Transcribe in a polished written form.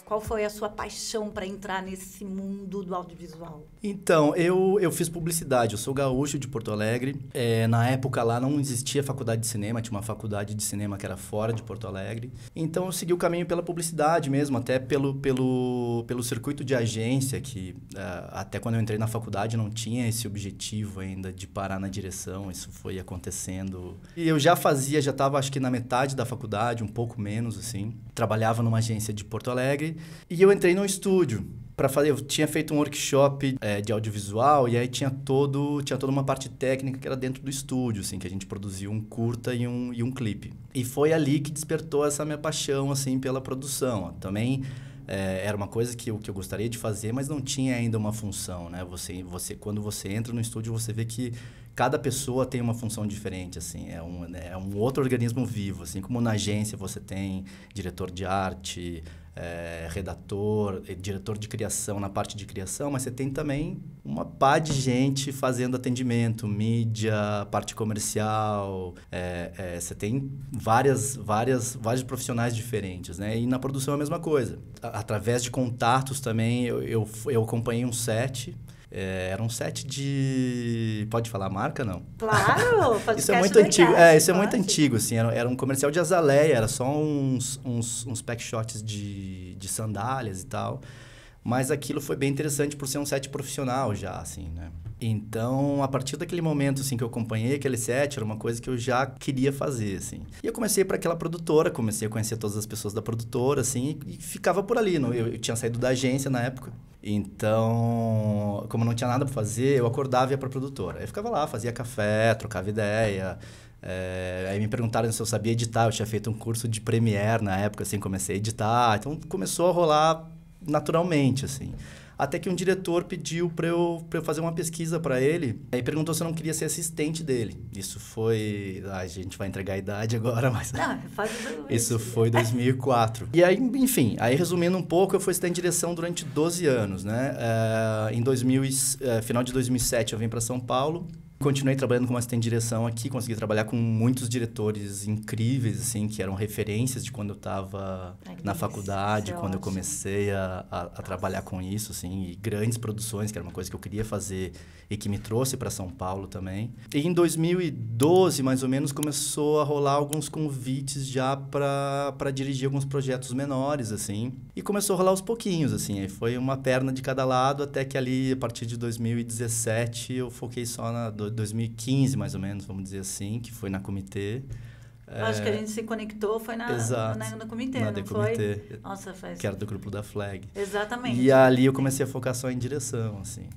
Qual foi a sua paixão para entrar nesse mundo do audiovisual? Então, eu fiz publicidade. Eu sou gaúcho de Porto Alegre. Na época lá não existia faculdade de cinema, tinha uma faculdade de cinema que era fora de Porto Alegre. Então, eu segui o caminho pela publicidade mesmo, até pelo circuito de agência, que até quando eu entrei na faculdade não tinha esse objetivo ainda de parar na direção. Isso foi acontecendo. E eu já estava acho que na metade da faculdade, um pouco menos, assim. Trabalhava numa agência de Porto Alegre e eu entrei no estúdio. Eu tinha feito um workshop de audiovisual e aí tinha toda uma parte técnica que era dentro do estúdio, assim, que a gente produzia um curta e um clipe. E foi ali que despertou essa minha paixão, assim, pela produção. Também era uma coisa que eu gostaria de fazer, mas não tinha ainda uma função, né? Quando você entra no estúdio, você vê que cada pessoa tem uma função diferente, assim. É um outro organismo vivo, assim como na agência você tem diretor de arte, redator, diretor de criação na parte de criação, mas você tem também uma pá de gente fazendo atendimento, mídia, parte comercial, você tem vários profissionais diferentes, né? E na produção é a mesma coisa. Através de contatos também, eu acompanhei um set. Era um set de... Pode falar a marca, não? Claro! Isso é muito antigo. Isso é muito antigo, assim. Era um comercial de Azaleia, era só uns pack shots de sandálias e tal. Mas aquilo foi bem interessante por ser um set profissional já, assim, né? Então, a partir daquele momento, assim, que eu acompanhei aquele set, era uma coisa que eu já queria fazer, assim. E eu comecei para aquela produtora, comecei a conhecer todas as pessoas da produtora, assim, e ficava por ali. Eu tinha saído da agência na época. Então, como não tinha nada para fazer, eu acordava e ia para a produtora. Aí ficava lá, fazia café, trocava ideia. Aí me perguntaram se eu sabia editar. Eu tinha feito um curso de Premiere na época, assim, comecei a editar. Então, começou a rolar naturalmente, assim. Até que um diretor pediu para eu fazer uma pesquisa para ele. Aí perguntou se eu não queria ser assistente dele. Isso foi... a gente vai entregar a idade agora, mas... Não, faz isso foi 2004. E aí, enfim, resumindo um pouco, eu fui assistente de direção durante 12 anos, né? Final de 2007 eu vim para São Paulo. Continuei trabalhando como assistente de direção aqui, consegui trabalhar com muitos diretores incríveis, assim, que eram referências de quando eu estava na faculdade, quando eu comecei a trabalhar com isso, assim, e grandes produções, que era uma coisa que eu queria fazer e que me trouxe para São Paulo também. E em 2012, mais ou menos, começou a rolar alguns convites já para dirigir alguns projetos menores, assim, e começou a rolar aos pouquinhos, assim, aí foi uma perna de cada lado, até que ali, a partir de 2017, eu foquei só na 2015, mais ou menos, vamos dizer assim, que foi na Comitê. Acho que a gente se conectou, foi no Comitê, na não foi? Nossa, faz... Que era do grupo da Flag. Exatamente. E ali eu comecei a focar só em direção, assim.